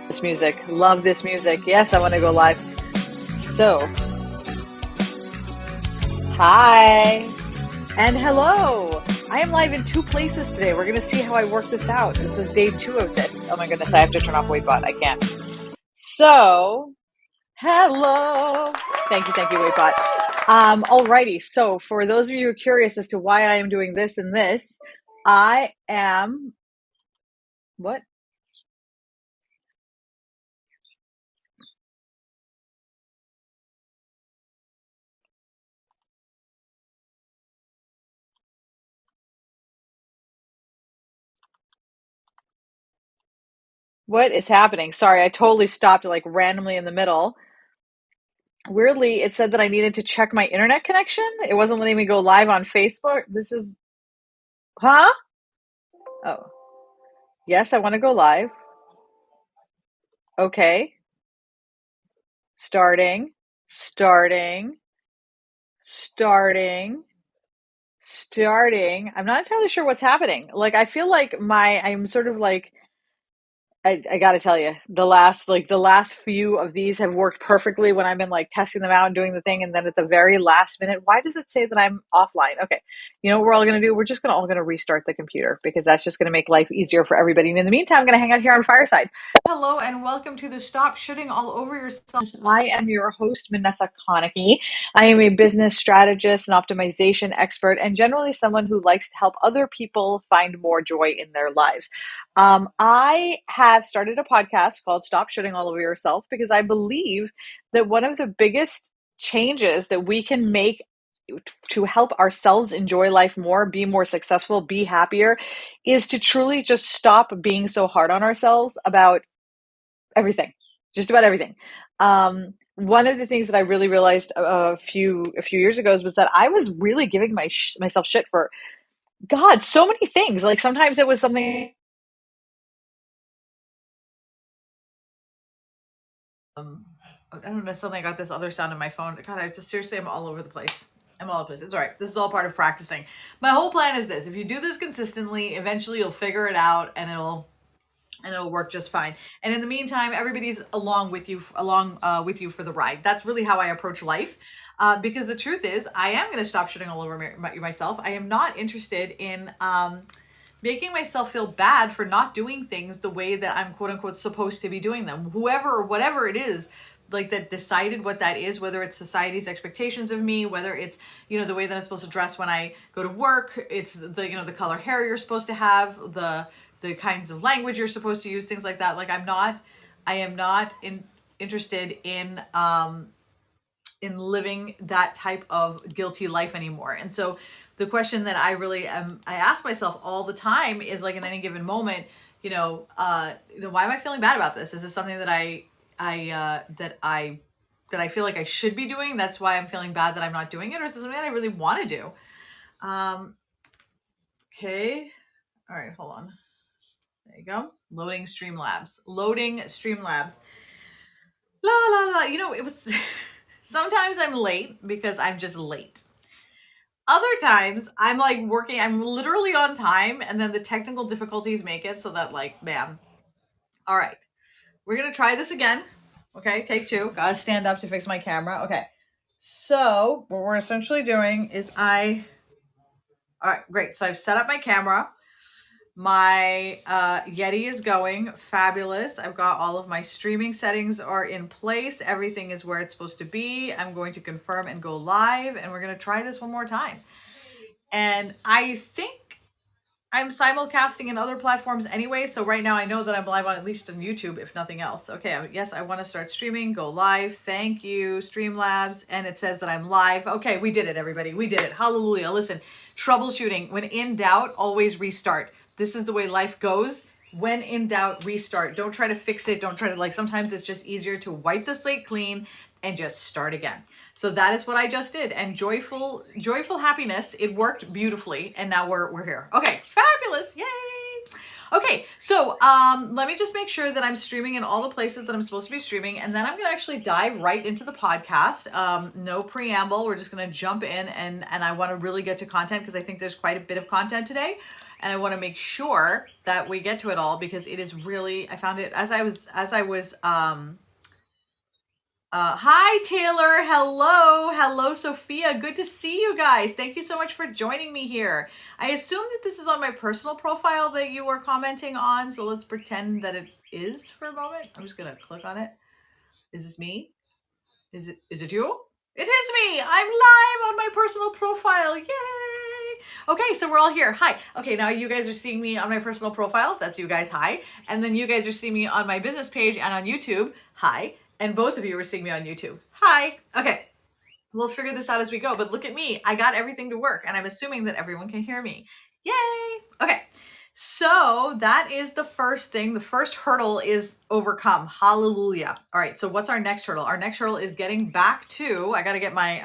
This music. Love this music. Yes, I want to go live. So, hi and hello. I am live in 2 places today. We're going to see how I work this out. This is day 2 of this. Oh my goodness, I have to turn off WaitBot. I can't. So, hello. Thank you, WaitBot. Alrighty. So, for those of you who are curious as to why I am doing this and this, I am. What? What is happening? Sorry, I totally stopped like randomly in the middle. Weirdly, it said that I needed to check my internet connection. It wasn't letting me go live on Facebook. This is, huh? Oh, yes, I want to go live. Okay. Starting, starting, starting, starting. I'm not entirely sure what's happening. Like, I feel like I'm sort of like, I gotta tell you, the last few of these have worked perfectly when I've been like testing them out and doing the thing, and then at the very last minute, why does it say that I'm offline? Okay, you know what we're all gonna do? We're just all gonna restart the computer because that's just gonna make life easier for everybody. And in the meantime, I'm gonna hang out here on Fireside. Hello and welcome to the Stop Shooting All Over Yourself. I am your host, Vanessa Konecki. I am a business strategist and optimization expert, and generally someone who likes to help other people find more joy in their lives. I have started a podcast called Stop Shooting All Over Yourself because I believe that one of the biggest changes that we can make to help ourselves enjoy life more, be more successful, be happier, is to truly just stop being so hard on ourselves about everything, just about everything. One of the things that I really realized a few years ago was that I was really giving myself shit for God, so many things. Like sometimes it was something. I don't know, suddenly I got this other sound in my phone. God, I just seriously, I'm all over the place. I'm all over the place. It's all right. This is all part of practicing. My whole plan is this: if you do this consistently, eventually you'll figure it out, and it'll work just fine. And in the meantime, everybody's along with you for the ride. That's really how I approach life. Because the truth is, I am going to stop shitting all over myself. I am not interested in making myself feel bad for not doing things the way that I'm quote unquote supposed to be doing them. Whoever or whatever it is, like that decided what that is, whether it's society's expectations of me, whether it's, the way that I'm supposed to dress when I go to work, it's the color hair you're supposed to have, the kinds of language you're supposed to use, things like that. Like I am not interested in living that type of guilty life anymore. And so the question that I ask myself all the time is, like, in any given moment, why am I feeling bad about this? Is this something that I feel like I should be doing? That's why I'm feeling bad that I'm not doing it, or is this something that I really want to do? Okay. All right, hold on. There you go. Loading Streamlabs. La la la. It was sometimes I'm late because I'm just late. Other times I'm like working, I'm literally on time, and then the technical difficulties make it so that, like, bam. All right. We're going to try this again. Okay, take 2. Gotta stand up to fix my camera. Okay. So, what we're essentially doing is all right, great. So I've set up my camera. My Yeti is going fabulous. I've got all of my streaming settings are in place. Everything is where it's supposed to be. I'm going to confirm and go live, and we're going to try this one more time. And I think I'm simulcasting in other platforms anyway. So right now I know that I'm live on at least on YouTube, if nothing else. Okay, yes, I want to start streaming. Go live. Thank you, Streamlabs. And it says that I'm live. Okay, we did it, everybody. We did it. Hallelujah. Listen, troubleshooting. When in doubt, always restart. This is the way life goes. When in doubt, restart. Don't try to fix it. Don't try to, sometimes it's just easier to wipe the slate clean and just start again. So that is what I just did, and joyful happiness. It worked beautifully, and now we're here. Okay, fabulous, yay! Okay, so let me just make sure that I'm streaming in all the places that I'm supposed to be streaming, and then I'm gonna actually dive right into the podcast. No preamble. We're just gonna jump in, and I want to really get to content because I think there's quite a bit of content today, and I want to make sure that we get to it all because it is really. I found it hi Taylor, hello Sophia, good to see you guys. Thank you so much for joining me here. I assume that this is on my personal profile that you are commenting on, so let's pretend that it is for a moment. I'm just gonna click on it. Is this me? Is it you? It is me. I'm live on my personal profile. Yay! Okay, so we're all here. Hi. Okay, now you guys are seeing me on my personal profile. That's you guys. Hi. And then you guys are seeing me on my business page and on YouTube. Hi. And both of you are seeing me on YouTube. Hi. Okay. We'll figure this out as we go, but look at me. I got everything to work, and I'm assuming that everyone can hear me. Yay! Okay. So that is the first thing. The first hurdle is overcome. Hallelujah. All right. So what's our next hurdle? Our next hurdle is getting back to, I got to get my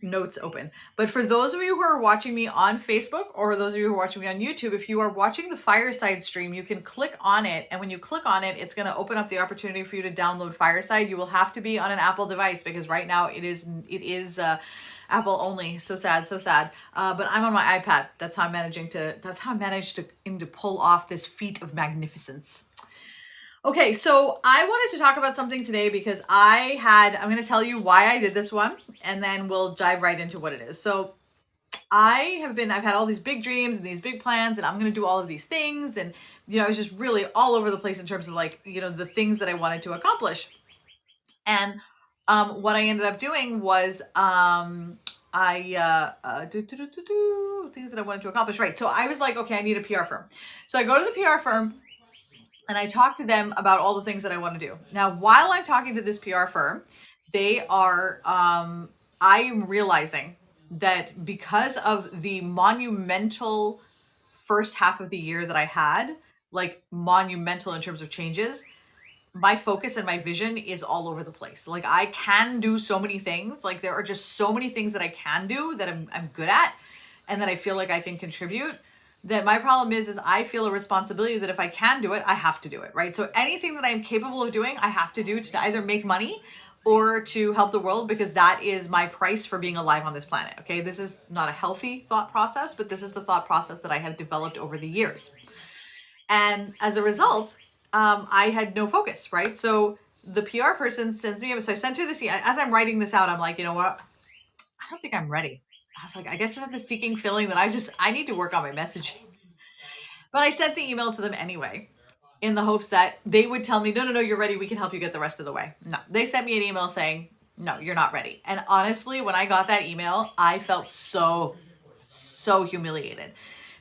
notes open. But for those of you who are watching me on Facebook or those of you who are watching me on YouTube, if you are watching the Fireside stream, you can click on it. And when you click on it, it's going to open up the opportunity for you to download Fireside. You will have to be on an Apple device because right now it is Apple only. So sad, so sad. But I'm on my iPad. That's how I managed to pull off this feat of magnificence. Okay, so I wanted to talk about something today because I'm going to tell you why I did this one, and then we'll dive right into what it is. So I've had all these big dreams and these big plans, and I'm going to do all of these things. And, I was just really all over the place in terms of the things that I wanted to accomplish. And what I ended up doing was things that I wanted to accomplish. Right. So I was like, okay, I need a PR firm. So I go to the PR firm and I talk to them about all the things that I want to do. Now, while I'm talking to this PR firm, I'm realizing that because of the monumental first half of the year that I had, like monumental in terms of changes, my focus and my vision is all over the place. Like I can do so many things. Like there are just so many things that I can do that I'm good at and that I feel like I can contribute. That my problem is I feel a responsibility that if I can do it, I have to do it, right? So anything that I'm capable of doing, I have to do to either make money or to help the world because that is my price for being alive on this planet. Okay, this is not a healthy thought process, but this is the thought process that I have developed over the years. And as a result, I had no focus, right? So the PR person sends me, so I sent her this, as I'm writing this out, I'm like, you know what? I don't think I'm ready. I was like, I guess just have the seeking feeling that I need to work on my messaging. But I sent the email to them anyway, in the hopes that they would tell me, no, you're ready. We can help you get the rest of the way. No, they sent me an email saying, no, you're not ready. And honestly, when I got that email, I felt so humiliated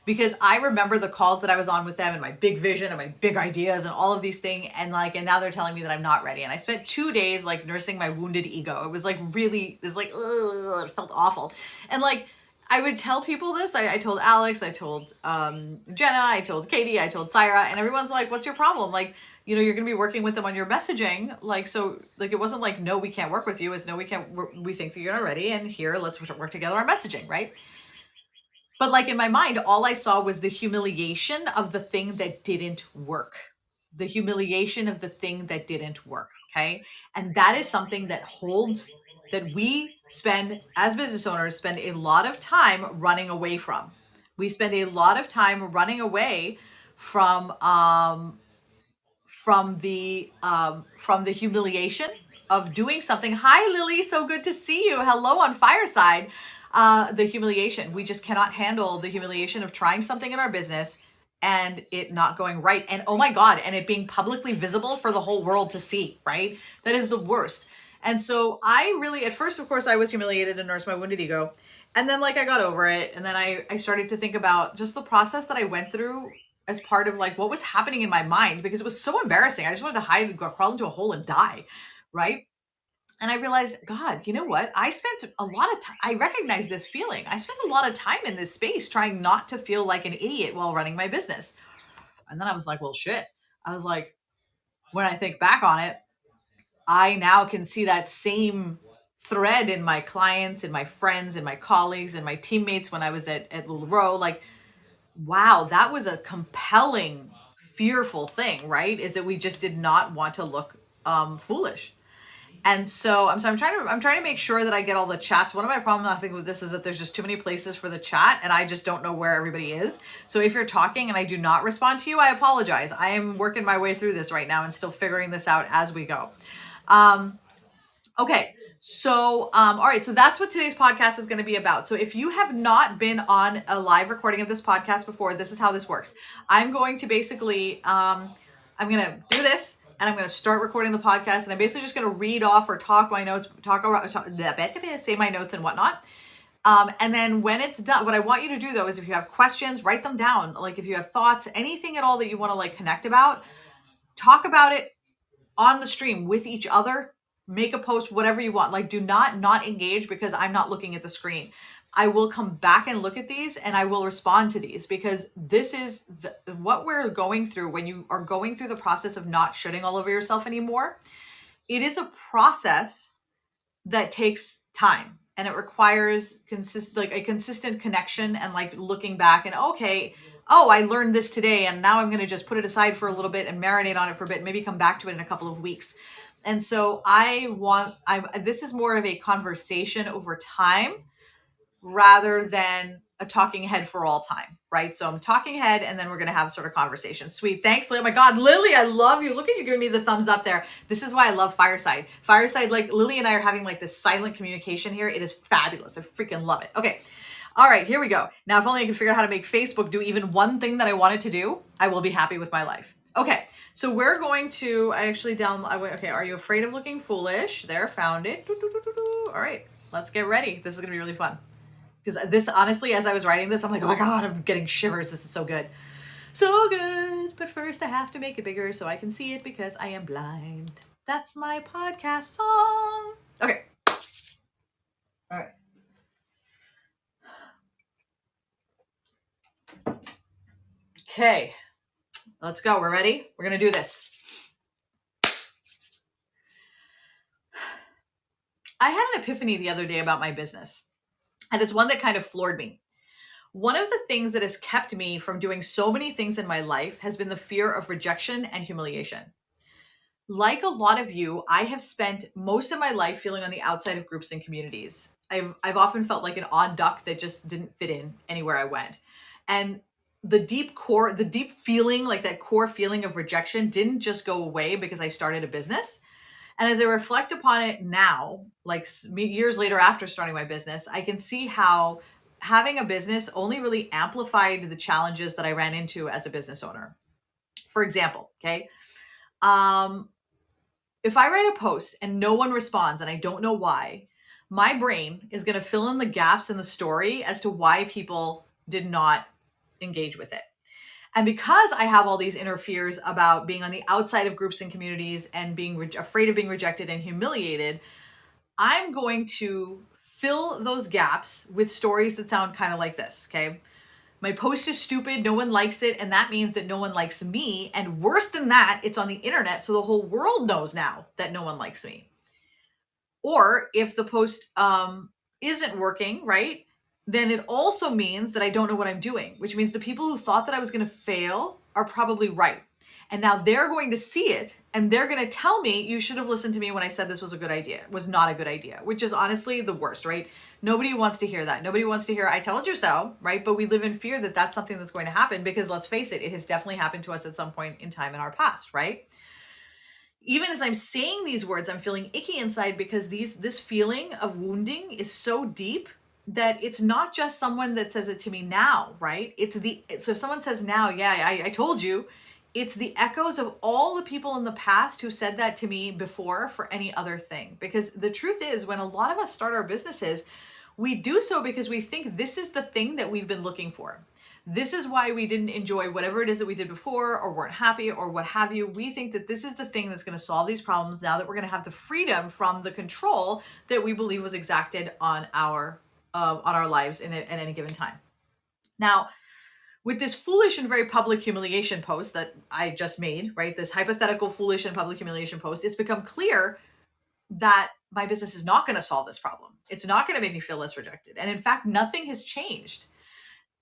because I remember the calls that I was on with them and my big vision and my big ideas and all of these things. And now they're telling me that I'm not ready. And I spent 2 days like nursing my wounded ego. It was like really, ugh, it felt awful. And I would tell people this. I told Alex, I told Jenna, I told Katie, I told Syra, and everyone's like, what's your problem? You're going to be working with them on your messaging. It wasn't like, no, we can't work with you. It's no, we think that you're not ready. And here, let's work together on messaging, right? But in my mind, all I saw was the humiliation of the thing that didn't work. The humiliation of the thing that didn't work. Okay. And that is something that we as business owners, spend a lot of time running away from. We spend a lot of time running away from the humiliation of doing something. Hi, Lily. So good to see you. Hello on Fireside. The humiliation. We just cannot handle the humiliation of trying something in our business and it not going right. And oh my God, and it being publicly visible for the whole world to see, right? That is the worst. And so I really, at first, of course, I was humiliated and nursed my wounded ego. And then I got over it. And then I started to think about just the process that I went through as part of what was happening in my mind, because it was so embarrassing. I just wanted to hide and crawl into a hole and die, right? And I realized, God, you know what? I spent a lot of time. I recognize this feeling. I spent a lot of time in this space trying not to feel like an idiot while running my business. And then I was like, well, shit. I was like, when I think back on it, I now can see that same thread in my clients, in my friends, in my colleagues, and my teammates when I was at Little Row. Wow, that was a compelling, fearful thing, right? Is that we just did not want to look foolish. And I'm trying to make sure that I get all the chats. One of my problems I think with this is that there's just too many places for the chat and I just don't know where everybody is. So if you're talking and I do not respond to you, I apologize. I am working my way through this right now and still figuring this out as we go. Okay. So, all right. So that's what today's podcast is going to be about. So if you have not been on a live recording of this podcast before, this is how this works. I'm going to basically, I'm going to do this and I'm going to start recording the podcast and I'm basically just going to read off or talk my notes, say my notes and whatnot. And then when it's done, what I want you to do though, is if you have questions, write them down. Like if you have thoughts, anything at all that you want to like connect about, talk about it on the stream with each other, make a post, whatever you want. Like do not engage because I'm not looking at the screen. I will come back and look at these and I will respond to these because this is what we're going through when you are going through the process of not shitting all over yourself anymore. It is a process that takes time and it requires like a consistent connection and like looking back and okay, oh, I learned this today and now I'm going to just put it aside for a little bit and marinate on it for a bit and maybe come back to it in a couple of weeks. And so this is more of a conversation over time rather than a talking head for all time, right? So I'm talking head and then we're going to have sort of conversation. Sweet. Thanks, Lily. Oh my God, Lily, I love you. Look at you giving me the thumbs up there. This is why I love Fireside. Fireside, like Lily and I are having like this silent communication here. It is fabulous. I freaking love it. Okay. All right, here we go. Now, if only I could figure out how to make Facebook do even one thing that I wanted to do, I will be happy with my life. Okay, so we're going to, I actually okay, are you afraid of looking foolish? There, found it. All right, let's get ready. This is gonna be really fun. Because this, honestly, as I was writing this, I'm like, oh my God, I'm getting shivers. This is so good. So good. But first I have to make it bigger so I can see it because I am blind. That's my podcast song. Okay. All right. Okay. Let's go. We're ready? We're going to do this. I had an epiphany the other day about my business. And it's one that kind of floored me. One of the things that has kept me from doing so many things in my life has been the fear of rejection and humiliation. Like a lot of you, I have spent most of my life feeling on the outside of groups and communities. I've often felt like an odd duck that just didn't fit in anywhere I went. And the deep feeling, like that core feeling of rejection didn't just go away because I started a business. And as I reflect upon it now, like years later after starting my business, I can see how having a business only really amplified the challenges that I ran into as a business owner. For example, okay, if I write a post and no one responds and I don't know why, my brain is going to fill in the gaps in the story as to why people did not engage with it. And because I have all these inner fears about being on the outside of groups and communities and being afraid of being rejected and humiliated, I'm going to fill those gaps with stories that sound kind of like this, okay? My post is stupid, no one likes it, and that means that no one likes me. And worse than that, it's on the internet, so the whole world knows now that no one likes me. Or if the post isn't working, right, then it also means that I don't know what I'm doing, which means the people who thought that I was going to fail are probably right. And now they're going to see it and they're going to tell me, you should have listened to me when I said this was a good idea. It was not a good idea, which is honestly the worst, right? Nobody wants to hear that. Nobody wants to hear, I told you so, right? But we live in fear that that's something that's going to happen because let's face it, it has definitely happened to us at some point in time in our past, right? Even as I'm saying these words, I'm feeling icky inside because this feeling of wounding is so deep that it's not just someone that says it to me now, right? So if someone says now, yeah, I told you, it's the echoes of all the people in the past who said that to me before for any other thing. Because the truth is, when a lot of us start our businesses, we do so because we think this is the thing that we've been looking for. This is why we didn't enjoy whatever it is that we did before or weren't happy or what have you. We think that this is the thing that's going to solve these problems now that we're going to have the freedom from the control that we believe was exacted on our lives at any given time. Now, with this foolish and very public humiliation post that I just made, right? This hypothetical foolish and public humiliation post, it's become clear that my business is not going to solve this problem. It's not going to make me feel less rejected. And in fact, nothing has changed.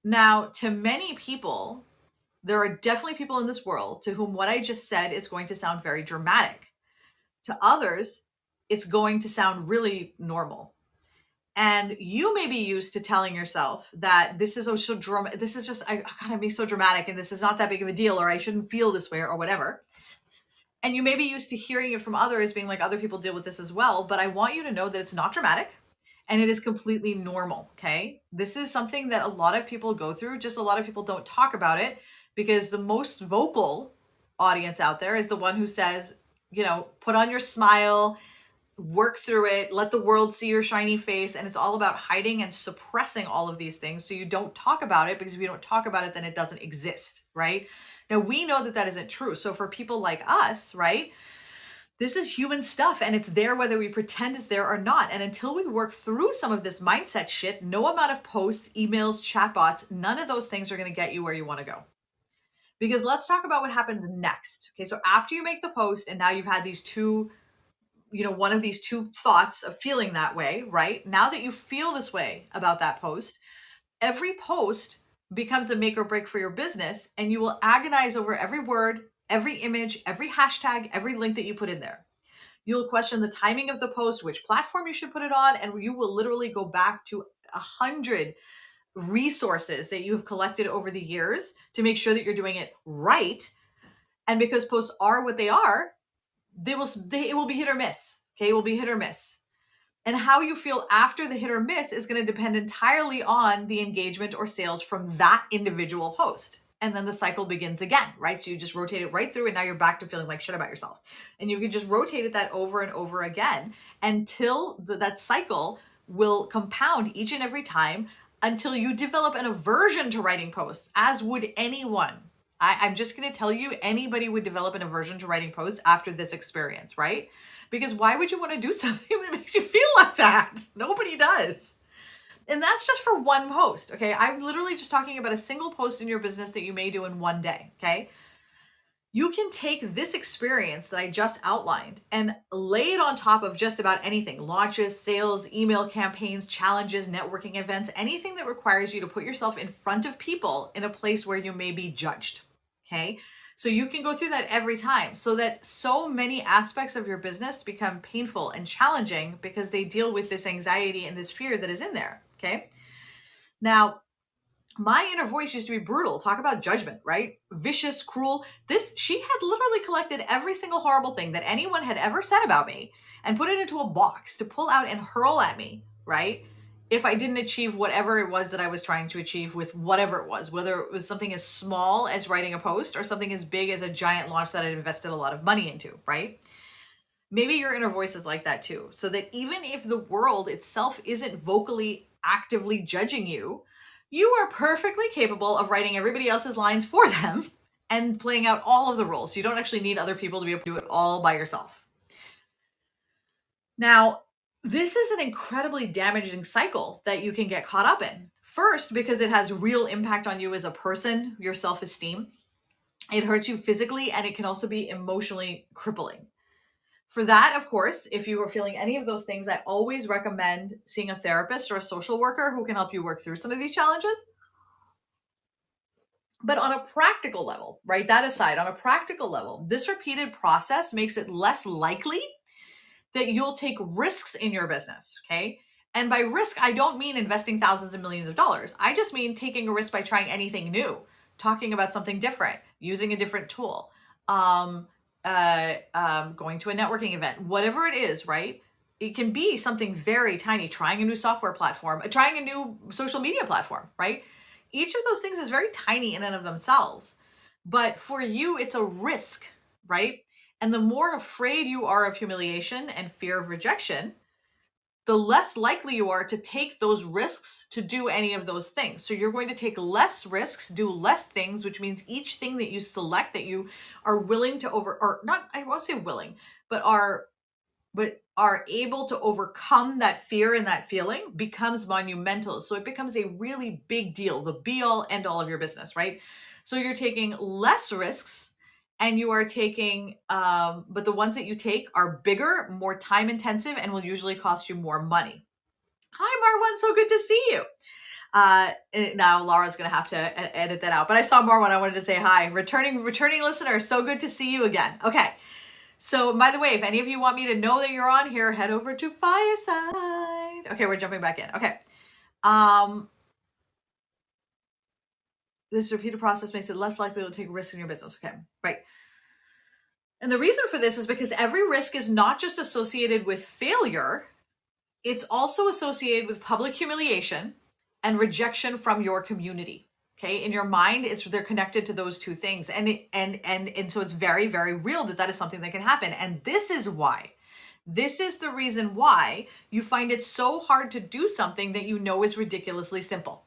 Now, to many people, there are definitely people in this world to whom what I just said is going to sound very dramatic. To others, it's going to sound really normal. And you may be used to telling yourself that this is so dramatic. This is just, I gotta be so dramatic and this is not that big of a deal, or I shouldn't feel this way or whatever. And you may be used to hearing it from others being like, other people deal with this as well. But I want you to know that it's not dramatic and it is completely normal. Okay. This is something that a lot of people go through. Just a lot of people don't talk about it because the most vocal audience out there is the one who says, put on your smile, work through it, let the world see your shiny face. And it's all about hiding and suppressing all of these things so you don't talk about it, because if you don't talk about it, then it doesn't exist, right? Now, we know that that isn't true. So for people like us, right, this is human stuff and it's there whether we pretend it's there or not. And until we work through some of this mindset shit, no amount of posts, emails, chatbots, none of those things are going to get you where you want to go. Because let's talk about what happens next. Okay, so after you make the post and now you've had these two, one of these two thoughts of feeling that way, right? Now that you feel this way about that post, every post becomes a make or break for your business, and you will agonize over every word, every image, every hashtag, every link that you put in there. You'll question the timing of the post, which platform you should put it on, and you will literally go back to 100 resources that you have collected over the years to make sure that you're doing it right. And because posts are what they are, it will be hit or miss. Okay, it will be hit or miss. And how you feel after the hit or miss is going to depend entirely on the engagement or sales from that individual post. And then the cycle begins again, right? So you just rotate it right through, and now you're back to feeling like shit about yourself. And you can just rotate it that over and over again until that cycle will compound each and every time, until you develop an aversion to writing posts, as would anyone. I'm just going to tell you, anybody would develop an aversion to writing posts after this experience, right? Because why would you want to do something that makes you feel like that? Nobody does. And that's just for one post, okay? I'm literally just talking about a single post in your business that you may do in one day, okay? You can take this experience that I just outlined and lay it on top of just about anything: launches, sales, email campaigns, challenges, networking events, anything that requires you to put yourself in front of people in a place where you may be judged. Okay. So you can go through that every time, so that so many aspects of your business become painful and challenging because they deal with this anxiety and this fear that is in there. Okay. Now, my inner voice used to be brutal. Talk about judgment, right? Vicious, cruel. She had literally collected every single horrible thing that anyone had ever said about me and put it into a box to pull out and hurl at me, right? If I didn't achieve whatever it was that I was trying to achieve with whatever it was, whether it was something as small as writing a post or something as big as a giant launch that I'd invested a lot of money into, right? Maybe your inner voice is like that too. So that even if the world itself isn't vocally actively judging you, you are perfectly capable of writing everybody else's lines for them and playing out all of the roles. You don't actually need other people to be able to do it all by yourself. Now, this is an incredibly damaging cycle that you can get caught up in. First, because it has real impact on you as a person, your self-esteem. It hurts you physically, and it can also be emotionally crippling. For that, of course, if you are feeling any of those things, I always recommend seeing a therapist or a social worker who can help you work through some of these challenges. But on a practical level, right, that aside, on a practical level, this repeated process makes it less likely that you'll take risks in your business, okay? And by risk, I don't mean investing thousands and millions of dollars. I just mean taking a risk by trying anything new, talking about something different, using a different tool, going to a networking event, whatever it is, right? It can be something very tiny, trying a new software platform, trying a new social media platform, right? Each of those things is very tiny in and of themselves. But for you, it's a risk, right? And the more afraid you are of humiliation and fear of rejection, the less likely you are to take those risks to do any of those things. So you're going to take less risks, do less things, which means each thing that you select that you are willing to or not, I won't say willing, but are able to overcome that fear and that feeling becomes monumental. So it becomes a really big deal, the be all end all of your business, right? So you're taking less risks, and you are taking, but the ones that you take are bigger, more time intensive, and will usually cost you more money. Hi, Marwan. So good to see you. Now Laura's gonna have to edit that out. But I saw more when I wanted to say hi. Returning listener, so good to see you again. Okay. So by the way, if any of you want me to know that you're on here, head over to Fireside. Okay, we're jumping back in. Okay. This repeated process makes it less likely to take risks in your business. Okay, right. And the reason for this is because every risk is not just associated with failure, it's also associated with public humiliation and rejection from your community. Okay, in your mind, they're connected to those two things, and so it's very, very real that is something that can happen. And this is the reason why you find it so hard to do something that you know is ridiculously simple.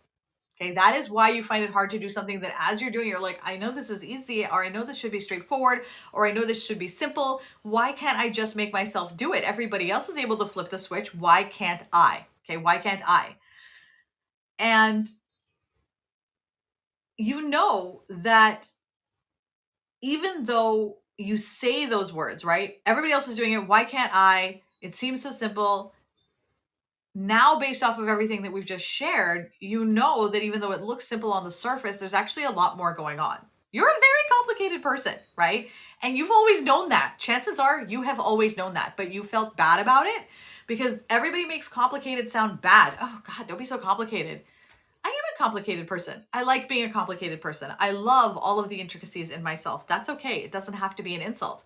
Okay, that is why you find it hard to do something that as you're doing, you're like, I know this is easy, or I know this should be straightforward, or I know this should be simple. Why can't I just make myself do it? Everybody else is able to flip the switch. Why can't I? Okay, why can't I? And you know that even though you say those words, right? Everybody else is doing it. Why can't I? It seems so simple. Now, based off of everything that we've just shared, you know that even though it looks simple on the surface, there's actually a lot more going on. You're a very complicated person, right? And you've always known that. Chances are you have always known that, but you felt bad about it because everybody makes complicated sound bad. Oh God, don't be so complicated. I am a complicated person. I like being a complicated person. I love all of the intricacies in myself. That's okay. It doesn't have to be an insult,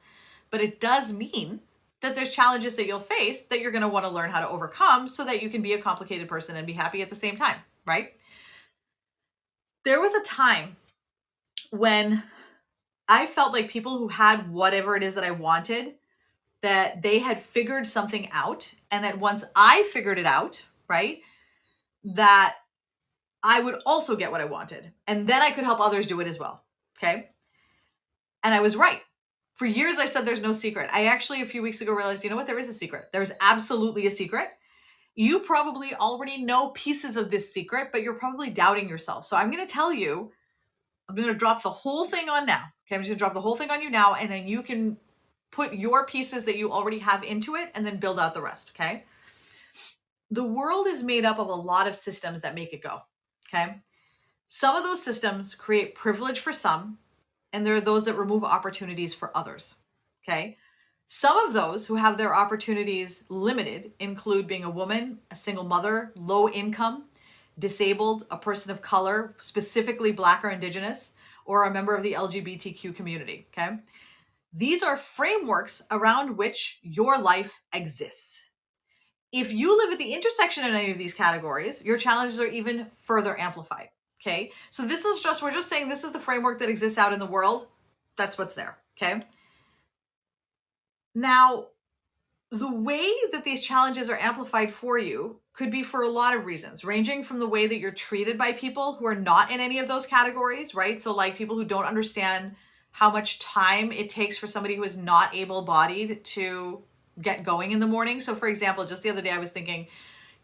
but it does mean that there's challenges that you'll face that you're going to want to learn how to overcome so that you can be a complicated person and be happy at the same time, right? There was a time when I felt like people who had whatever it is that I wanted, that they had figured something out, and that once I figured it out, right, that I would also get what I wanted. And then I could help others do it as well. Okay. And I was right. For years, I said there's no secret. I actually, a few weeks ago, realized, you know what? There is a secret. There's absolutely a secret. You probably already know pieces of this secret, but you're probably doubting yourself. So I'm going to tell you, I'm going to drop the whole thing on now. Okay. I'm just going to drop the whole thing on you now. And then you can put your pieces that you already have into it and then build out the rest. Okay. The world is made up of a lot of systems that make it go. Okay. Some of those systems create privilege for some, and there are those that remove opportunities for others. Okay. Some of those who have their opportunities limited include being a woman, a single mother, low income, disabled, a person of color, specifically Black or Indigenous, or a member of the LGBTQ community. Okay. These are frameworks around which your life exists. If you live at the intersection of any of these categories, your challenges are even further amplified. Okay. So we're just saying this is the framework that exists out in the world. That's what's there. Okay. Now, the way that these challenges are amplified for you could be for a lot of reasons, ranging from the way that you're treated by people who are not in any of those categories, right? So like people who don't understand how much time it takes for somebody who is not able-bodied to get going in the morning. So for example, just the other day I was thinking,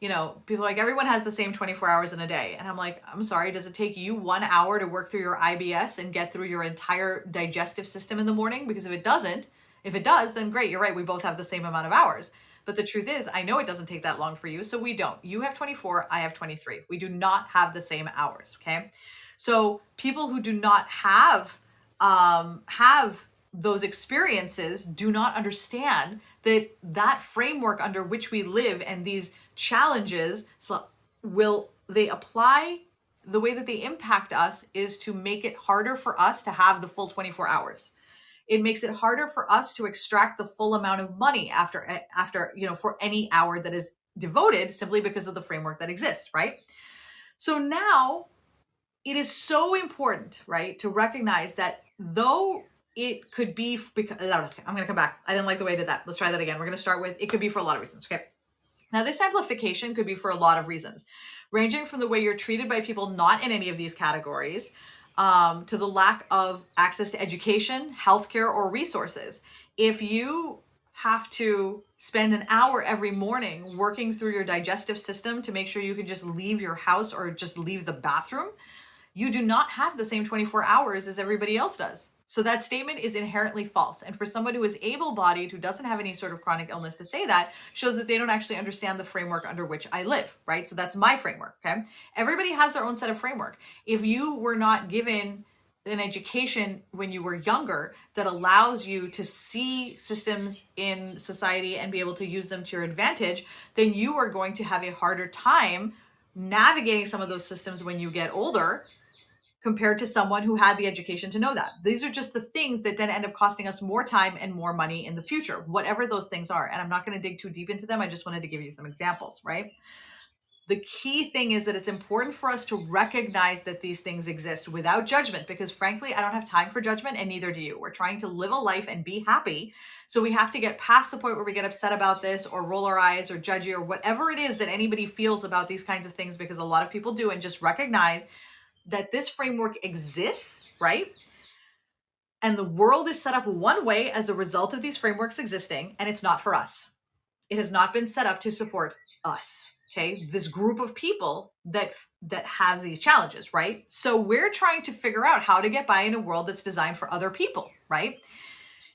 people are like, everyone has the same 24 hours in a day. And I'm like, I'm sorry, does it take you 1 hour to work through your IBS and get through your entire digestive system in the morning? Because if it does, then great, you're right, we both have the same amount of hours. But the truth is, I know it doesn't take that long for you, so we don't. You have 24, I have 23. We do not have the same hours, okay? So people who do not have those experiences do not understand that framework under which we live and these challenges they apply. The way that they impact us is to make it harder for us to have the full 24 hours. It makes it harder for us to extract the full amount of money after for any hour that is devoted, simply because of the framework that exists, right? So now it is so important, right, to recognize that though it could be, I'm going to come back. I didn't like the way I did that. Let's try that again. We're going to start with, it could be for a lot of reasons. Okay. Now this amplification could be for a lot of reasons, ranging from the way you're treated by people not in any of these categories, to the lack of access to education, healthcare, or resources. If you have to spend an hour every morning working through your digestive system to make sure you can just leave your house or just leave the bathroom, you do not have the same 24 hours as everybody else does. So that statement is inherently false. And for someone who is able-bodied, who doesn't have any sort of chronic illness, to say that shows that they don't actually understand the framework under which I live, right? So that's my framework, okay? Everybody has their own set of framework. If you were not given an education when you were younger that allows you to see systems in society and be able to use them to your advantage, then you are going to have a harder time navigating some of those systems when you get older compared to someone who had the education to know that. These are just the things that then end up costing us more time and more money in the future, whatever those things are. And I'm not going to dig too deep into them. I just wanted to give you some examples, right? The key thing is that it's important for us to recognize that these things exist without judgment, because frankly, I don't have time for judgment, and neither do you. We're trying to live a life and be happy. So we have to get past the point where we get upset about this or roll our eyes or judgy or whatever it is that anybody feels about these kinds of things, because a lot of people do, and just recognize that this framework exists, right? And the world is set up one way as a result of these frameworks existing, and it's not for us. It has not been set up to support us, okay? This group of people that have these challenges, right? So we're trying to figure out how to get by in a world that's designed for other people, right?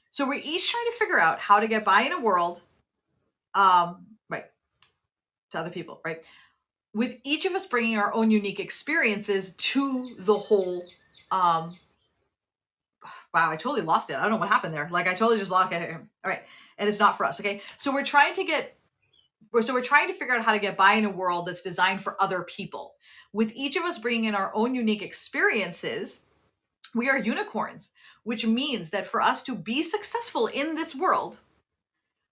So we're each trying to figure out how to get by in a world, right, to other people, right? With each of us bringing our own unique experiences to the whole. Wow, I totally lost it. I don't know what happened there. Like I totally just lost it. All right, and it's not for us. Okay, so we're trying to figure out how to get by in a world that's designed for other people. With each of us bringing in our own unique experiences, we are unicorns, which means that for us to be successful in this world,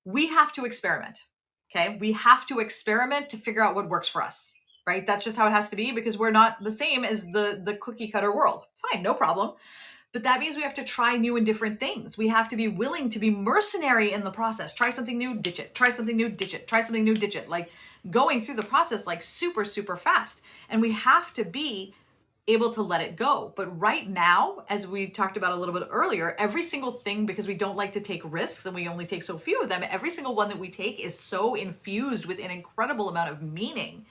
we have to experiment. Okay, we have to experiment to figure out what works for us. Right? That's just how it has to be, because we're not the same as the cookie cutter world. Fine, no problem. But that means we have to try new and different things. We have to be willing to be mercenary in the process. Try something new, ditch it. Try something new, ditch it. Try something new, ditch it. Like going through the process like super, super fast. And we have to be able to let it go. But right now, as we talked about a little bit earlier, every single thing, because we don't like to take risks and we only take so few of them, every single one that we take is so infused with an incredible amount of meaning.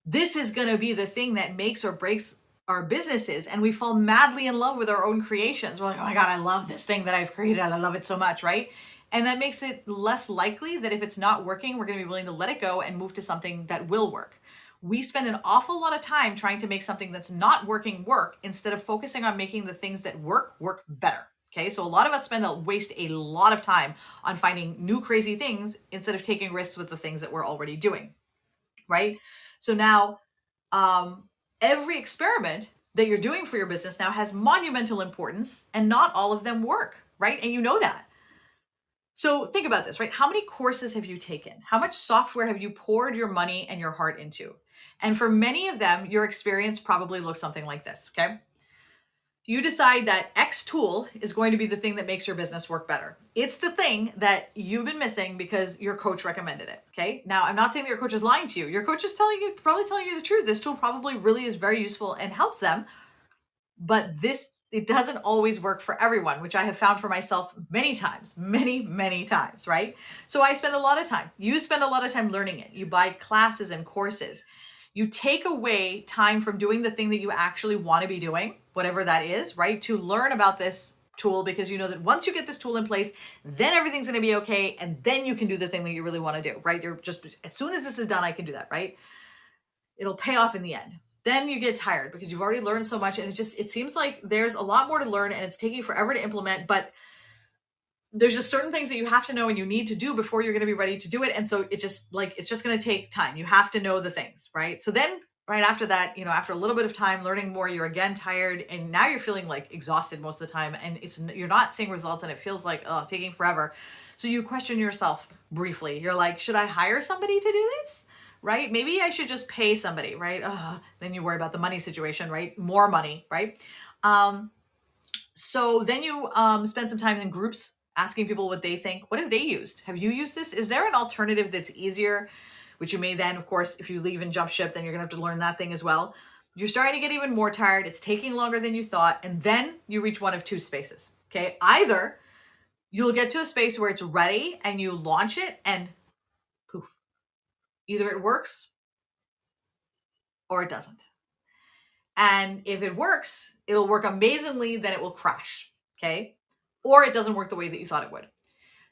This is going to be the thing that makes or breaks our businesses, and we fall madly in love with our own creations. We're like, oh my God, I love this thing that I've created. I love it so much, right? And that makes it less likely that if it's not working, we're going to be willing to let it go and move to something that will work. We spend an awful lot of time trying to make something that's not working work, instead of focusing on making the things that work better. Okay, so a lot of us waste a lot of time on finding new crazy things instead of taking risks with the things that we're already doing, right? So now, every experiment that you're doing for your business now has monumental importance, and not all of them work, right? And you know that. So think about this, right? How many courses have you taken? How much software have you poured your money and your heart into? And for many of them, your experience probably looks something like this, okay? You decide that X tool is going to be the thing that makes your business work better. It's the thing that you've been missing because your coach recommended it. Okay. Now, I'm not saying that your coach is lying to you. Your coach is probably telling you the truth. This tool probably really is very useful and helps them. But it doesn't always work for everyone, which I have found for myself many times, many times, right? So I spend a lot of time. You spend a lot of time learning it. You buy classes and courses. You take away time from doing the thing that you actually want to be doing, whatever that is, right? To learn about this tool, because you know that once you get this tool in place, then everything's going to be okay. And then you can do the thing that you really want to do, right? You're just, as soon as this is done, I can do that, right? It'll pay off in the end. Then you get tired because you've already learned so much. And it seems like there's a lot more to learn and it's taking forever to implement, but there's just certain things that you have to know and you need to do before you're going to be ready to do it. And so it's just going to take time. You have to know the things, right? So then right after that, after a little bit of time learning more, you're again tired, and now you're feeling like exhausted most of the time, and you're not seeing results, and it feels like, taking forever. So you question yourself briefly. You're like, should I hire somebody to do this? Right? Maybe I should just pay somebody, right? Then you worry about the money situation, right? More money, right? So then you spend some time in groups asking people what they think. What have they used? Have you used this? Is there an alternative that's easier? Which you may then, of course, if you leave and jump ship, then you're going to have to learn that thing as well. You're starting to get even more tired. It's taking longer than you thought. And then you reach one of two spaces. Okay. Either you'll get to a space where it's ready and you launch it and poof. Either it works or it doesn't. And if it works, it'll work amazingly, then it will crash. okay? Or it doesn't work the way that you thought it would.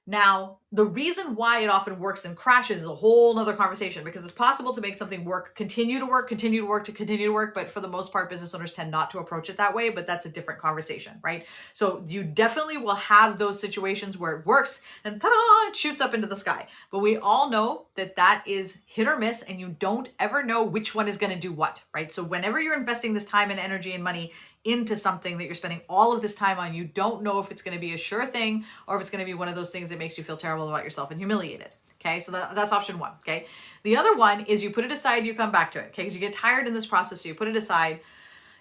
Now, the reason why it often works and crashes is a whole nother conversation, because it's possible to make something work, continue to work, continue to work, to continue to work. But for the most part, business owners tend not to approach it that way. But that's a different conversation, right? So you definitely will have those situations where it works and ta-da, it shoots up into the sky. But we all know that that is hit or miss, and you don't ever know which one is going to do what, right? So whenever you're investing this time and energy and money into something that you're spending all of this time on, you don't know if it's going to be a sure thing or if it's going to be one of those things that makes you feel terrible about yourself and humiliated. Okay, so that's option one. Okay, the other one is you put it aside, you come back to it. Okay, because you get tired in this process, so you put it aside.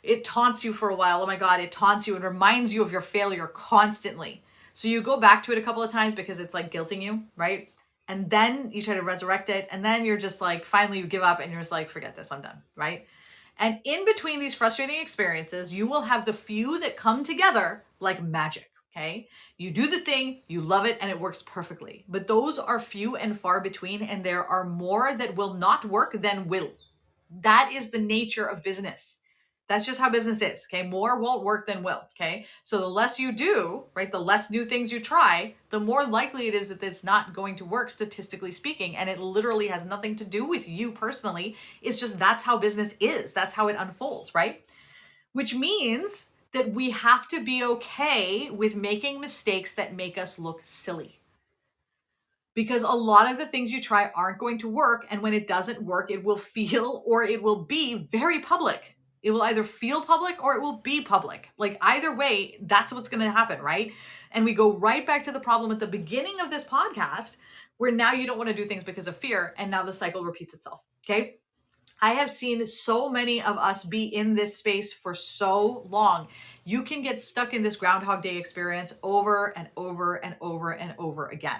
It taunts you for a while. Oh my God, it taunts you and reminds you of your failure constantly. So you go back to it a couple of times because it's like guilting you, right? And then you try to resurrect it, and then you're just like, finally you give up and you're just like, forget this, I'm done, right? And in between these frustrating experiences, you will have the few that come together like magic, okay? You do the thing, you love it, and it works perfectly. But those are few and far between, and there are more that will not work than will. That is the nature of business. That's just how business is, okay? More won't work than will, okay? So the less you do, right, the less new things you try, the more likely it is that it's not going to work, statistically speaking. And it literally has nothing to do with you personally. It's just that's how business is. That's how it unfolds, right? Which means that we have to be okay with making mistakes that make us look silly, because a lot of the things you try aren't going to work. And when it doesn't work, it will feel, or it will be very public. It will either feel public or it will be public. Like either way, that's what's going to happen, right? And we go right back to the problem at the beginning of this podcast, where now you don't want to do things because of fear. And now the cycle repeats itself. Okay. I have seen so many of us be in this space for so long. You can get stuck in this Groundhog Day experience over and over and over and over again.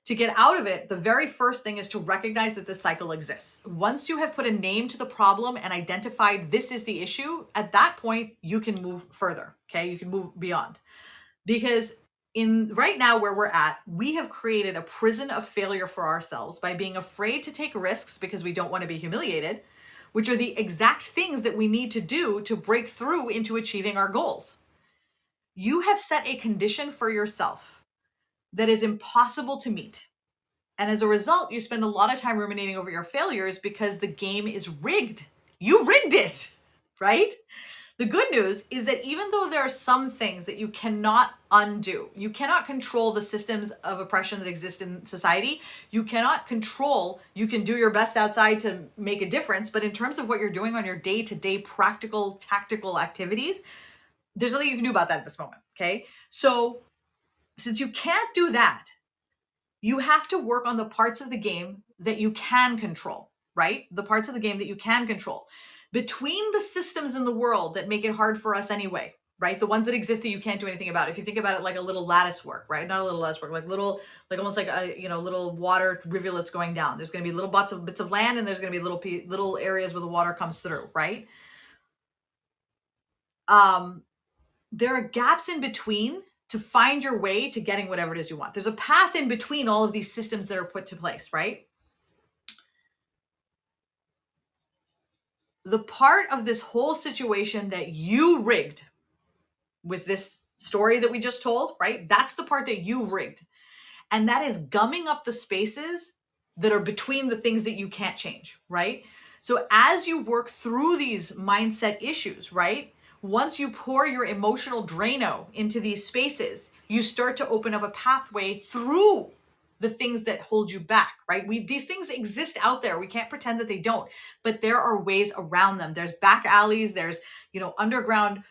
To get out of it, the very first thing is to recognize that this cycle exists. Once you have put a name to the problem and identified this is the issue, at that point, you can move further, okay? You can move beyond. Because in right now where we're at, we have created a prison of failure for ourselves by being afraid to take risks because we don't want to be humiliated, which are the exact things that we need to do to break through into achieving our goals. You have set a condition for yourself that is impossible to meet. And as a result, you spend a lot of time ruminating over your failures because the game is rigged. You rigged it, right? The good news is that even though there are some things that you cannot undo, you cannot control the systems of oppression that exist in society. You cannot control, you can do your best outside to make a difference. But in terms of what you're doing on your day-to-day practical, tactical activities, there's nothing you can do about that at this moment, okay? So since you can't do that, you have to work on the parts of the game that you can control, right? The parts of the game that you can control. Between the systems in the world that make it hard for us anyway, right? The ones that exist that you can't do anything about. If you think about it like a little lattice work, right? Not a little lattice work, like little, like almost like a, little water rivulets going down. There's going to be little bits of land, and there's going to be little areas where the water comes through, right? There are gaps in between to find your way to getting whatever it is you want. There's a path in between all of these systems that are put to place, right? The part of this whole situation that you rigged with this story that we just told, right? That's the part that you've rigged. And that is gumming up the spaces that are between the things that you can't change, right? So as you work through these mindset issues, right? Once you pour your emotional Drano into these spaces, you start to open up a pathway through the things that hold you back, right? These things exist out there. We can't pretend that they don't, but there are ways around them. There's back alleys, there's, underground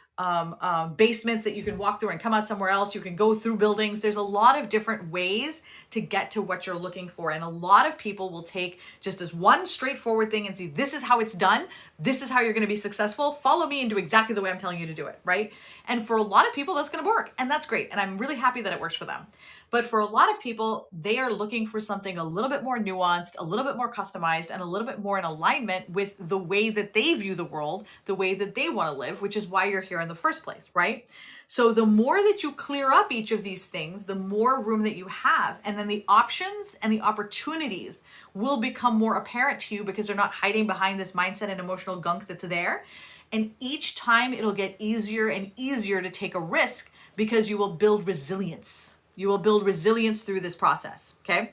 basements that you can walk through and come out somewhere else. You can go through buildings. There's a lot of different ways to get to what you're looking for. And a lot of people will take just as one straightforward thing and see, this is how it's done. This is how you're going to be successful. Follow me and do exactly the way I'm telling you to do it, right? And for a lot of people, that's going to work. And that's great. And I'm really happy that it works for them. But for a lot of people, they are looking for something a little bit more nuanced, a little bit more customized, and a little bit more in alignment with the way that they view the world, the way that they want to live, which is why you're here in the first place, right? So the more that you clear up each of these things, the more room that you have. And then the options and the opportunities will become more apparent to you because they're not hiding behind this mindset and emotional gunk that's there. And each time it'll get easier and easier to take a risk because you will build resilience. You will build resilience through this process, okay?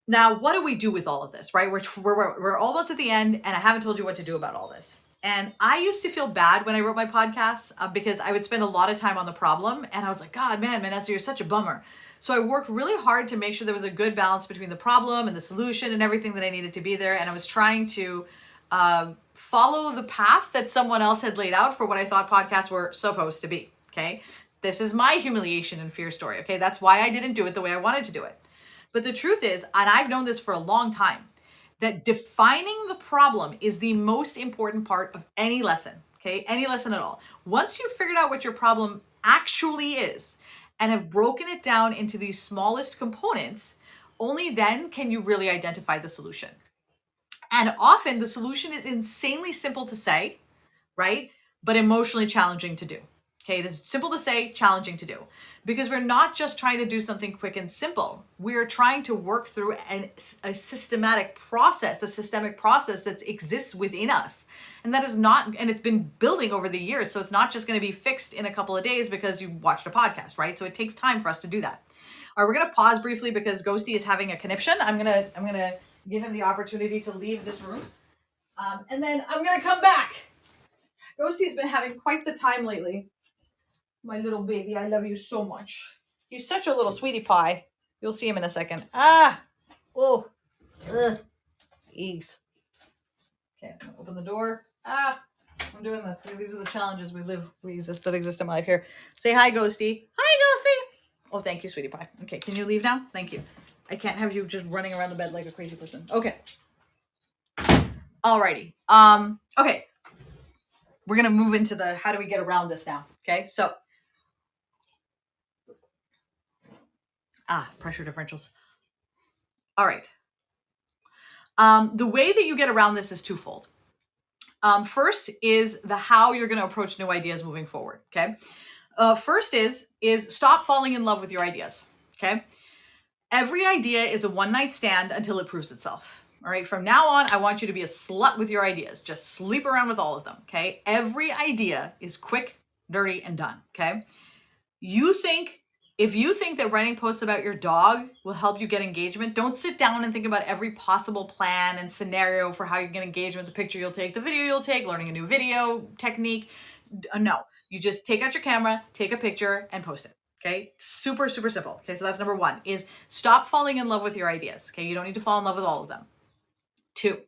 Now, what do we do with all of this, right? We're almost at the end, and I haven't told you what to do about all this. And I used to feel bad when I wrote my podcasts because I would spend a lot of time on the problem, and I was like, God, man, Vanessa, you're such a bummer. So I worked really hard to make sure there was a good balance between the problem and the solution and everything that I needed to be there. And I was trying to follow the path that someone else had laid out for what I thought podcasts were supposed to be, okay? This is my humiliation and fear story, okay? That's why I didn't do it the way I wanted to do it. But the truth is, and I've known this for a long time, that defining the problem is the most important part of any lesson, okay? Any lesson at all. Once you've figured out what your problem actually is and have broken it down into these smallest components, only then can you really identify the solution. And often the solution is insanely simple to say, right? But emotionally challenging to do. Okay, it is simple to say, challenging to do. Because we're not just trying to do something quick and simple. We're trying to work through a systemic process that exists within us. And that is not, and it's been building over the years. So it's not just going to be fixed in a couple of days because you watched a podcast, right? So it takes time for us to do that. All right, we're going to pause briefly because Ghosty is having a conniption. I'm going to give him the opportunity to leave this room. And then I'm going to come back. Ghosty's been having quite the time lately. My little baby, I love you so much. He's such a little sweetie pie. You'll see him in a second. Oh, ease. Okay, I'm gonna open the door. I'm doing this. These are the challenges that exist in my life here. Say hi, Ghosty. Hi, Ghosty. Oh, thank you, sweetie pie. Okay, can you leave now? Thank you. I can't have you just running around the bed like a crazy person. Okay. Alrighty. Okay. We're gonna move into the how do we get around this now? Okay, so pressure differentials. All right. The way that you get around this is twofold. First is the how you're going to approach new ideas moving forward. Okay. First is stop falling in love with your ideas. Okay. Every idea is a one-night stand until it proves itself. All right. From now on, I want you to be a slut with your ideas. Just sleep around with all of them. Okay. Every idea is quick, dirty, and done. Okay. If you think that writing posts about your dog will help you get engagement, don't sit down and think about every possible plan and scenario for how you get engagement, the picture you'll take, the video you'll take, learning a new video technique. No, you just take out your camera, take a picture, and post it. Okay, super, super simple. Okay, so that's number one, is stop falling in love with your ideas. Okay, you don't need to fall in love with all of them. 2,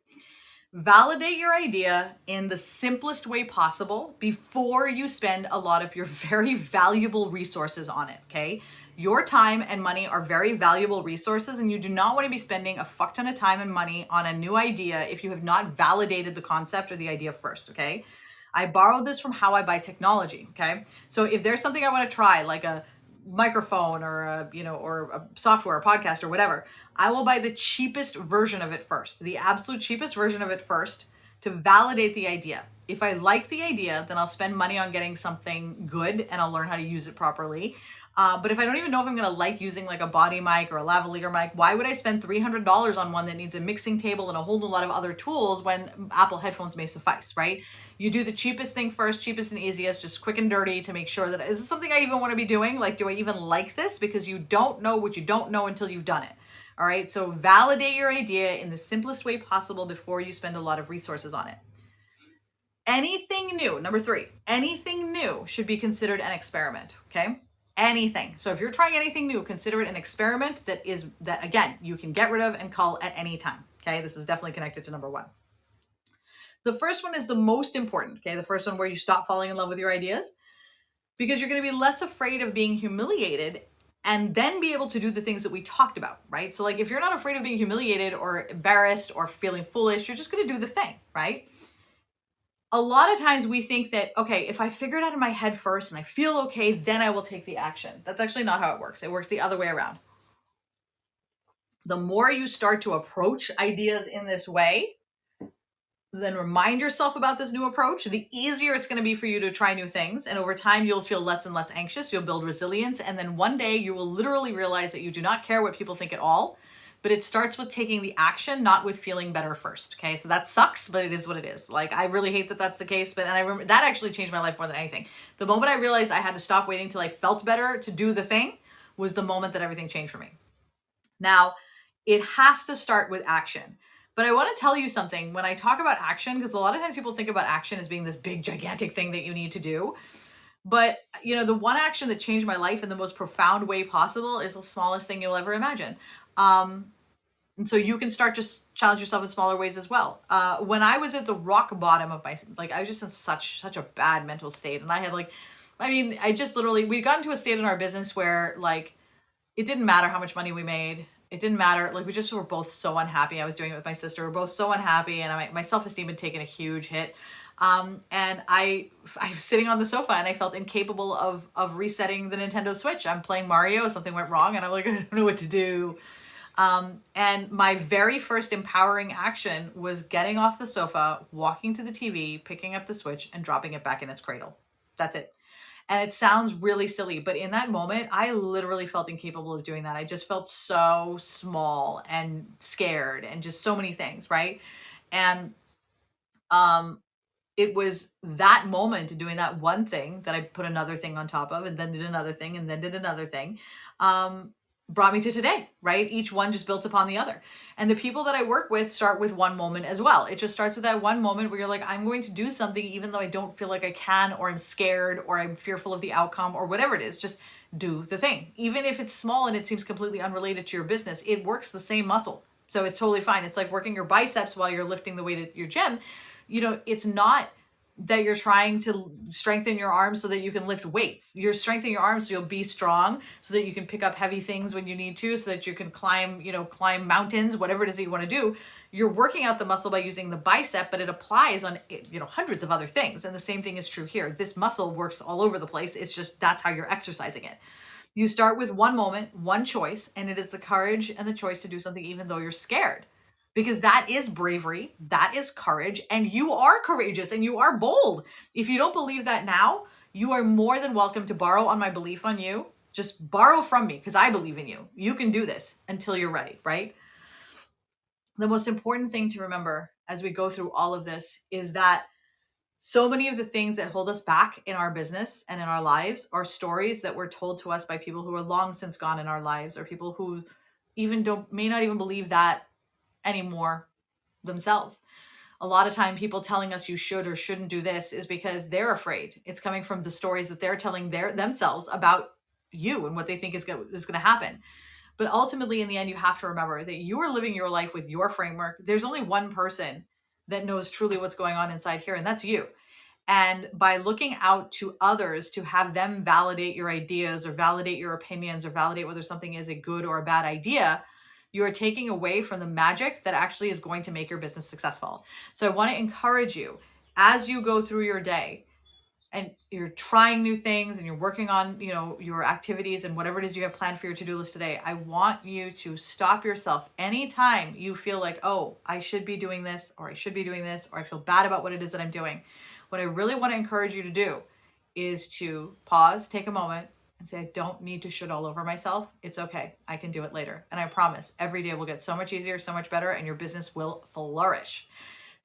validate your idea in the simplest way possible before you spend a lot of your very valuable resources on it, okay? Your time and money are very valuable resources, and you do not want to be spending a fuck ton of time and money on a new idea if you have not validated the concept or the idea first, okay? I borrowed this from how I buy technology, okay? So if there's something I want to try, like a microphone or a software, a podcast or whatever, I will buy the cheapest version of it first, the absolute cheapest version of it first to validate the idea. If I like the idea, then I'll spend money on getting something good and I'll learn how to use it properly. But if I don't even know if I'm going to like using like a body mic or a lavalier mic, why would I spend $300 on one that needs a mixing table and a whole lot of other tools when Apple headphones may suffice, right? You do the cheapest thing first, cheapest and easiest, just quick and dirty to make sure that, is this something I even want to be doing? Like, do I even like this? Because you don't know what you don't know until you've done it. All right, so validate your idea in the simplest way possible before you spend a lot of resources on it. Anything new, number 3, anything new should be considered an experiment, okay? Anything. So if you're trying anything new, consider it an experiment that again, you can get rid of and cull at any time, okay? This is definitely connected to number 1. The first one is the most important, okay? The first one where you stop falling in love with your ideas, because you're going to be less afraid of being humiliated and then be able to do the things that we talked about, right? So like if you're not afraid of being humiliated or embarrassed or feeling foolish, you're just going to do the thing, right? A lot of times we think that, okay, if I figure it out in my head first and I feel okay, then I will take the action. That's actually not how it works. It works the other way around. The more you start to approach ideas in this way, then remind yourself about this new approach, the easier it's going to be for you to try new things. And over time, you'll feel less and less anxious. You'll build resilience. And then one day you will literally realize that you do not care what people think at all. but it starts with taking the action, not with feeling better first. Okay. So that sucks, but it is what it is. Like, I really hate that that's the case. But, and I remember that actually changed my life more than anything. The moment I realized I had to stop waiting till I felt better to do the thing was the moment that everything changed for me. Now, it has to start with action. But I want to tell you something when I talk about action, because a lot of times people think about action as being this big, gigantic thing that you need to do. But, the one action that changed my life in the most profound way possible is the smallest thing you'll ever imagine. And so you can start to challenge yourself in smaller ways as well. When I was at the rock bottom of my, like, I was just in such a bad mental state. And I had like, I mean, I just literally, we got into a state in our business where like, it didn't matter how much money we made. It didn't matter. Like, we just were both so unhappy. I was doing it with my sister. We're both so unhappy, and my self-esteem had taken a huge hit. And I was sitting on the sofa, and I felt incapable of resetting the Nintendo Switch. I'm playing Mario. Something went wrong, and I'm like, I don't know what to do. And my very first empowering action was getting off the sofa, walking to the TV, picking up the Switch, and dropping it back in its cradle. That's it. And it sounds really silly, but in that moment, I literally felt incapable of doing that. I just felt so small and scared and just so many things, right? And um it was that moment doing that one thing that I put another thing on top of and then did another thing and then did another thing, um, brought me to today, right? Each one just built upon the other. And the people that I work with start with one moment as well. It just starts with that one moment where you're like, I'm going to do something even though I don't feel like I can, or I'm scared, or I'm fearful of the outcome, or whatever it is. Just do the thing. Even if it's small and it seems completely unrelated to your business, it works the same muscle. So it's totally fine. It's like working your biceps while you're lifting the weight at your gym. It's not that you're trying to strengthen your arms so that you can lift weights. You're strengthening your arms so you'll be strong, so that you can pick up heavy things when you need to, so that you can climb mountains, whatever it is that you want to do. You're working out the muscle by using the bicep, but it applies on, hundreds of other things. And the same thing is true here. This muscle works all over the place. It's just, that's how you're exercising it. You start with one moment, one choice, and it is the courage and the choice to do something even though you're scared. Because that is bravery, that is courage, and you are courageous and you are bold. If you don't believe that now, you are more than welcome to borrow on my belief on you. Just borrow from me because I believe in you. You can do this until you're ready, right? The most important thing to remember as we go through all of this is that so many of the things that hold us back in our business and in our lives are stories that were told to us by people who are long since gone in our lives, or people who even may not even believe that anymore themselves. A lot of time people telling us you should or shouldn't do this is because they're afraid. It's coming from the stories that they're telling themselves about you and what they think is going to happen. But ultimately, in the end, you have to remember that you are living your life with your framework. There's only one person that knows truly what's going on inside here, and that's you. And by looking out to others to have them validate your ideas or validate your opinions or validate whether something is a good or a bad idea, you are taking away from the magic that actually is going to make your business successful. So I want to encourage you, as you go through your day and you're trying new things and you're working on, your activities and whatever it is you have planned for your to-do list today, I want you to stop yourself anytime you feel like, oh, I should be doing this, or I should be doing this, or I feel bad about what it is that I'm doing. What I really want to encourage you to do is to pause, take a moment, and say, I don't need to shit all over myself. It's okay. I can do it later. And I promise every day will get so much easier, so much better, and your business will flourish.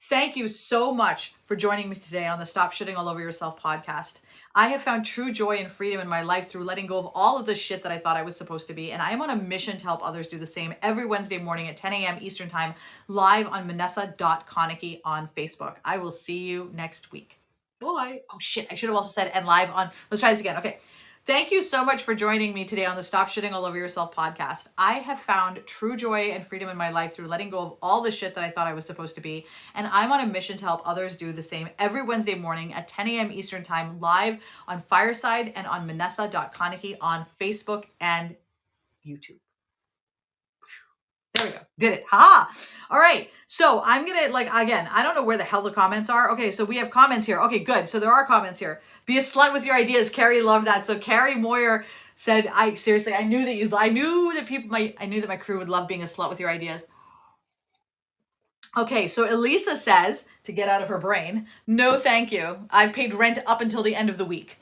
Thank you so much for joining me today on the Stop Shitting All Over Yourself podcast. I have found true joy and freedom in my life through letting go of all of the shit that I thought I was supposed to be. And I am on a mission to help others do the same every Wednesday morning at 10 a.m. Eastern Time, live on Manessa.Konecki on Facebook. I will see you next week. Bye. Oh shit, I should have also said and live on, let's try this again. Okay. Thank you so much for joining me today on the Stop Shitting All Over Yourself podcast. I have found true joy and freedom in my life through letting go of all the shit that I thought I was supposed to be. And I'm on a mission to help others do the same every Wednesday morning at 10 a.m. Eastern Time, live on Fireside and on Manessa.Konecki on Facebook and YouTube. There we go. Did it. Ha! All right. So I'm going to, again, I don't know where the hell the comments are. Okay. So we have comments here. Okay, good. So there are comments here. Be a slut with your ideas. Carrie loved that. So Carrie Moyer said, I knew that my crew would love being a slut with your ideas. Okay. So Elisa says, to get out of her brain, no, thank you. I've paid rent up until the end of the week.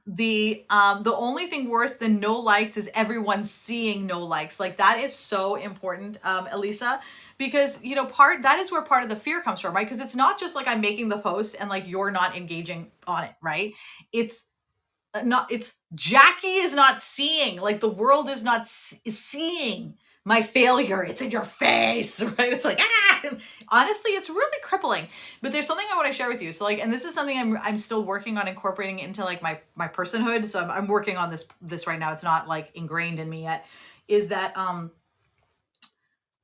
The only thing worse than no likes is everyone seeing no likes. Like that is so important, Elisa, because part that is where part of the fear comes from, right? Because it's not just like I'm making the post and like you're not engaging on it, right? It's not it's Jackie is not seeing, like the world is not seeing my failure. It's in your face, right? It's like, honestly, it's really crippling. But there's something I want to share with you. So like, and this is something I'm still working on incorporating into like my personhood. So I'm working on this right now. It's not like ingrained in me yet. Is that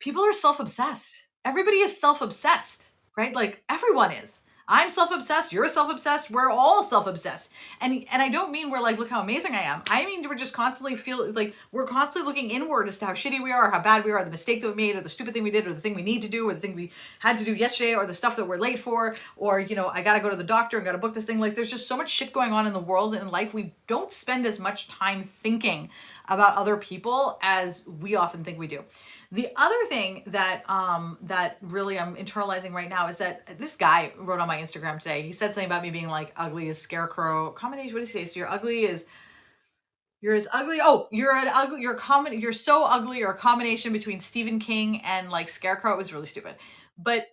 people are self-obsessed. Everybody is self-obsessed, right? Like everyone is. I'm self-obsessed, you're self-obsessed, we're all self-obsessed. And I don't mean we're like, look how amazing I am. I mean we're just constantly feel like we're constantly looking inward as to how shitty we are, how bad we are, the mistake that we made, or the stupid thing we did, or the thing we need to do, or the thing we had to do yesterday, or the stuff that we're late for, or I gotta go to the doctor and gotta book this thing. Like there's just so much shit going on in the world and in life. We don't spend as much time thinking about other people as we often think we do. The other thing that that really I'm internalizing right now is that this guy wrote on my Instagram today. He said something about me being like ugly as scarecrow combination. What did he say? So you're as ugly. Oh, you're so ugly. You're a combination between Stephen King and like Scarecrow. It was really stupid. But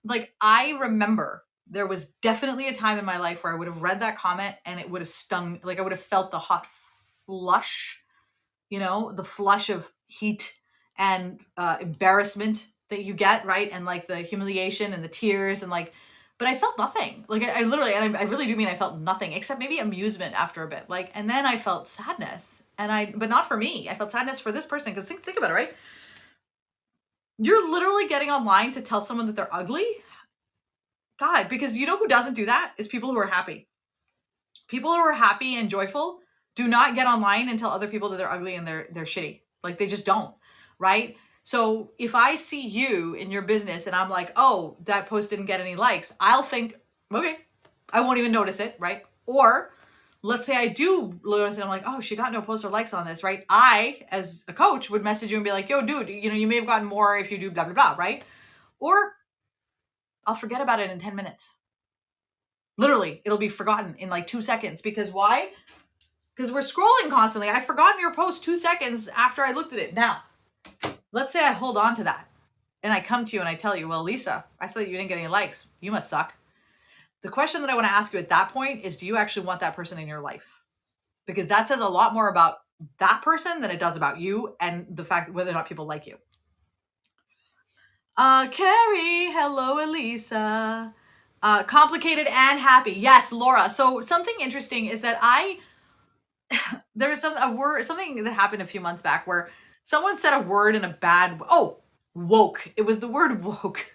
like I remember there was definitely a time in my life where I would have read that comment and it would have stung. Like I would have felt the hot flush, the flush of heat and embarrassment that you get, right? And like the humiliation and the tears and like, but I felt nothing. Like I literally, and I really do mean I felt nothing except maybe amusement after a bit. Like, and then I felt sadness, but not for me. I felt sadness for this person because think about it, right? You're literally getting online to tell someone that they're ugly. God, because you know who doesn't do that is people who are happy. People who are happy and joyful do not get online and tell other people that they're ugly and they're shitty. Like they just don't, right? So if I see you in your business and I'm like, oh, that post didn't get any likes, I'll think, okay, I won't even notice it, right? Or let's say I do notice it, I'm like, oh, she got no post or likes on this, right? I, as a coach, would message you and be like, yo, dude, you may have gotten more if you do blah, blah, blah, right? Or I'll forget about it in 10 minutes. Literally, it'll be forgotten in like 2 seconds. Because why? Because we're scrolling constantly. I've forgotten your post 2 seconds after I looked at it. Now, let's say I hold on to that and I come to you and I tell you, well, Lisa, I saw that you didn't get any likes. You must suck. The question that I want to ask you at that point is, do you actually want that person in your life? Because that says a lot more about that person than it does about you and the fact whether or not people like you. Carrie, hello, Elisa. Complicated and happy. Yes, Laura. So something interesting is that there was something that happened a few months back where someone said a word in a bad, woke. It was the word woke.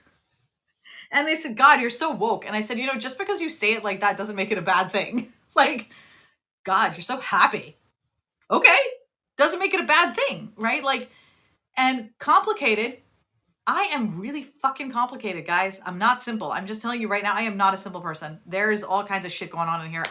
And they said, God, you're so woke. And I said, just because you say it like that doesn't make it a bad thing. Like, God, you're so happy. Okay. Doesn't make it a bad thing, right? Like, and complicated. I am really fucking complicated, guys. I'm not simple. I'm just telling you right now, I am not a simple person. There's all kinds of shit going on in here.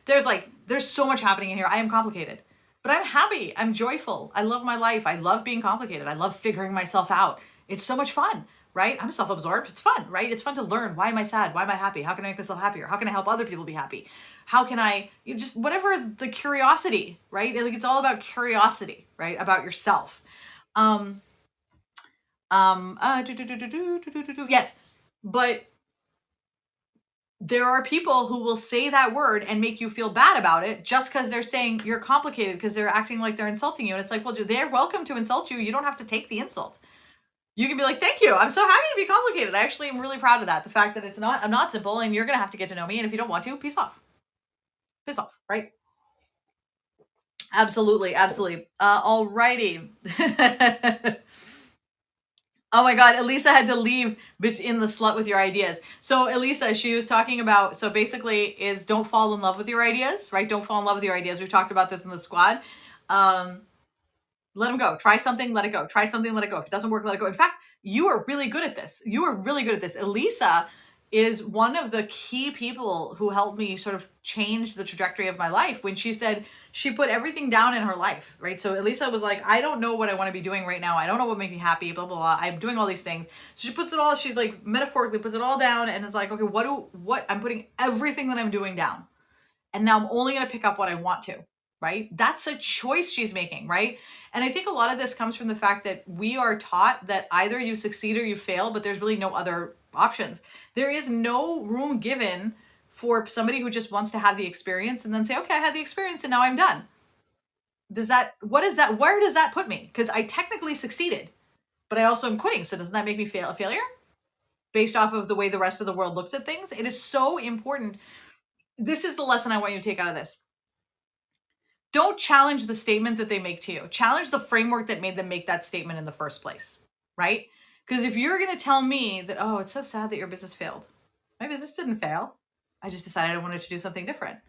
There's so much happening in here. I am complicated. But I'm happy. I'm joyful. I love my life. I love being complicated. I love figuring myself out. It's so much fun, right? I'm self-absorbed. It's fun, right? It's fun to learn. Why am I sad? Why am I happy? How can I make myself happier? How can I help other people be happy? How can I, just whatever the curiosity, right? Like it's all about curiosity, right? About yourself. Yes, but there are people who will say that word and make you feel bad about it just because they're saying you're complicated, because they're acting like they're insulting you. And it's like, well, they're welcome to insult you. You don't have to take the insult. You can be like, thank you. I'm so happy to be complicated. I actually am really proud of that. The fact that I'm not simple, and you're going to have to get to know me. And if you don't want to, peace off. Piss off, right? Absolutely. Absolutely. Alrighty. Oh my God, Elisa had to leave in the slut with your ideas. So Elisa, she was talking about, so basically is don't fall in love with your ideas, right? Don't fall in love with your ideas. We've talked about this in the squad. Let them go. Try something, let it go. Try something, let it go. If it doesn't work, let it go. In fact, you are really good at this. You are really good at this. Elisa is one of the key people who helped me sort of change the trajectory of my life when she said she put everything down in her life, right? So Elisa was like, I don't know what I want to be doing right now. I don't know what makes me happy, blah, blah, blah. I'm doing all these things. So she puts it all, she like metaphorically puts it all down and is like, okay, what I'm putting everything that I'm doing down. and now I'm only going to pick up what I want to, right? That's a choice she's making, right? And I think a lot of this comes from the fact that we are taught that either you succeed or you fail, but there's really no other options. There is no room given for somebody who just wants to have the experience and then say, okay, I had the experience and now I'm done. What is that? Where does that put me? Because I technically succeeded, but I also am quitting. So doesn't that make me a failure based off of the way the rest of the world looks at things? It is so important. This is the lesson I want you to take out of this. Don't challenge the statement that they make to you. Challenge the framework that made them make that statement in the first place, right? Because if you're going to tell me that, oh, it's so sad that your business failed. My business didn't fail. I just decided I wanted to do something different.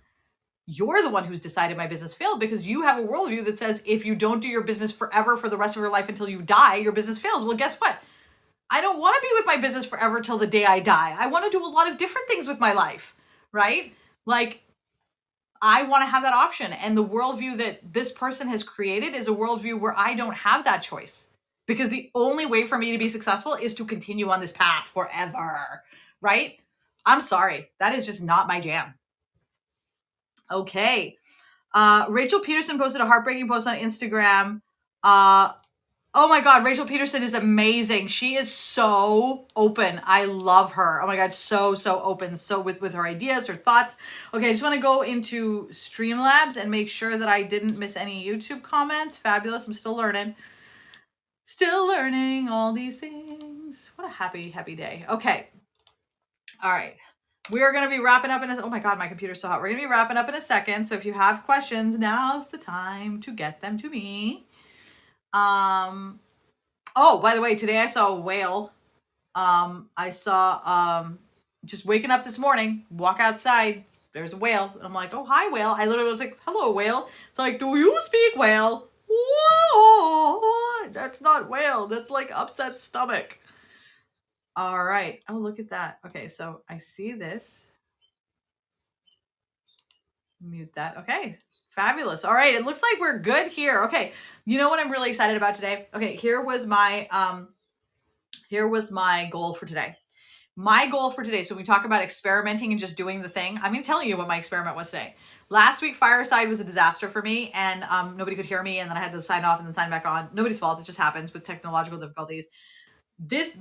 You're the one who's decided my business failed because you have a worldview that says if you don't do your business forever for the rest of your life until you die, your business fails. Well, guess what? I don't want to be with my business forever till the day I die. I want to do a lot of different things with my life, right? Like, I want to have that option. And the worldview that this person has created is a worldview where I don't have that choice because the only way for me to be successful is to continue on this path forever, right? I'm sorry. That is just not my jam. Okay. Rachel Peterson posted a heartbreaking post on Instagram. Oh my God, Rachel Peterson is amazing. She is so open. I love her. Oh my God, so open. So with her ideas, her thoughts. Okay, I just want to go into Streamlabs and make sure that I didn't miss any YouTube comments. Fabulous. I'm still learning. Still learning all these things. What a happy day. Okay. All right. We're going to be wrapping up oh my God, my computer's so hot. We're going to be wrapping up in a second. So if you have questions, now's the time to get them to me. Oh, by the way, today I saw a whale. I saw, just waking up this morning, walk outside, there's a whale. And I'm like, oh, hi, whale. I literally was like, hello, whale. It's like, do you speak whale? Whoa, that's not whale. That's like upset stomach. All right. Oh, look at that. Okay, so I see this. Mute that. Okay, fabulous. All right, it looks like we're good here. Okay, you know what I'm really excited about today? Okay, here was my goal for today. My goal for today, so we talk about experimenting and just doing the thing. I'm going to tell you what my experiment was today. Last week, Fireside was a disaster for me, and nobody could hear me, and then I had to sign off and then sign back on. Nobody's fault. It just happens with technological difficulties.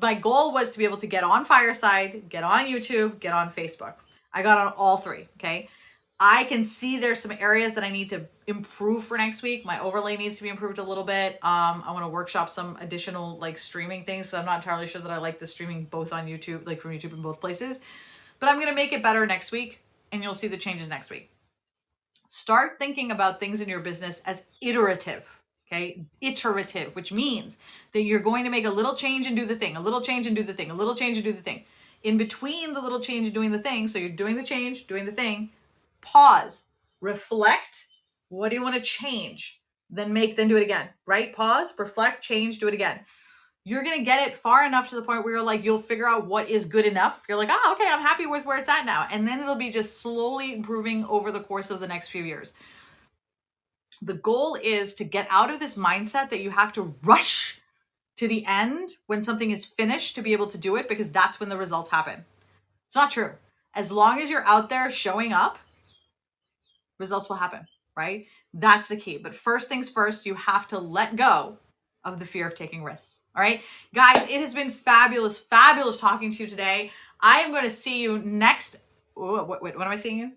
My goal was to be able to get on Fireside, get on YouTube, get on Facebook. I got on all three, okay? I can see there's some areas that I need to improve for next week. My overlay needs to be improved a little bit. I want to workshop some additional like streaming things. So I'm not entirely sure that I like the streaming both on YouTube, like from YouTube in both places, but I'm going to make it better next week and you'll see the changes next week. Start thinking about things in your business as iterative. Okay. Iterative, which means that you're going to make a little change and do the thing, a little change and do the thing, a little change and do the thing. In between the little change and doing the thing. So you're doing the change, doing the thing, pause, reflect. What do you want to change? Then do it again, right? Pause, reflect, change, do it again. You're going to get it far enough to the point where you're like, you'll figure out what is good enough. You're like, oh, okay, I'm happy with where it's at now. And then it'll be just slowly improving over the course of the next few years. The goal is to get out of this mindset that you have to rush to the end when something is finished to be able to do it, because that's when the results happen. It's not true. As long as you're out there showing up, results will happen, right? That's the key. But first things first, you have to let go of the fear of taking risks. All right, guys, it has been fabulous talking to you today. I am going to see you next. What am I seeing you?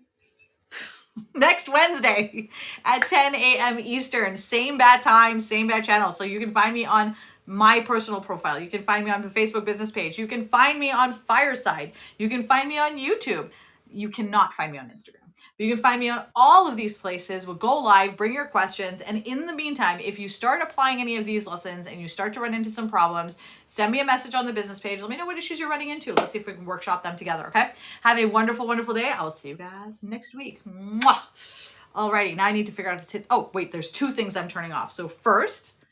Next Wednesday at 10 a.m. Eastern. Same bad time, same bad channel. So you can find me on my personal profile. You can find me on the Facebook business page. You can find me on Fireside. You can find me on YouTube. You cannot find me on Instagram. You can find me on all of these places. We'll go live, bring your questions. And in the meantime, if you start applying any of these lessons and you start to run into some problems, send me a message on the business page. Let me know what issues you're running into. Let's see if we can workshop them together, okay? Have a wonderful, wonderful day. I'll see you guys next week. Mwah! Alrighty, now I need to figure out oh, wait, there's two things I'm turning off. So first,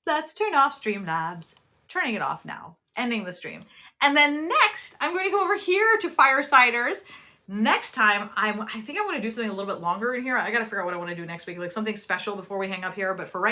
let's turn off Streamlabs. Turning it off now. Ending the stream. And then next, I'm going to come over here to Firesiders. Next time, I think I want to do something a little bit longer in here. I got to figure out what I want to do next week, like something special before we hang up here. But for right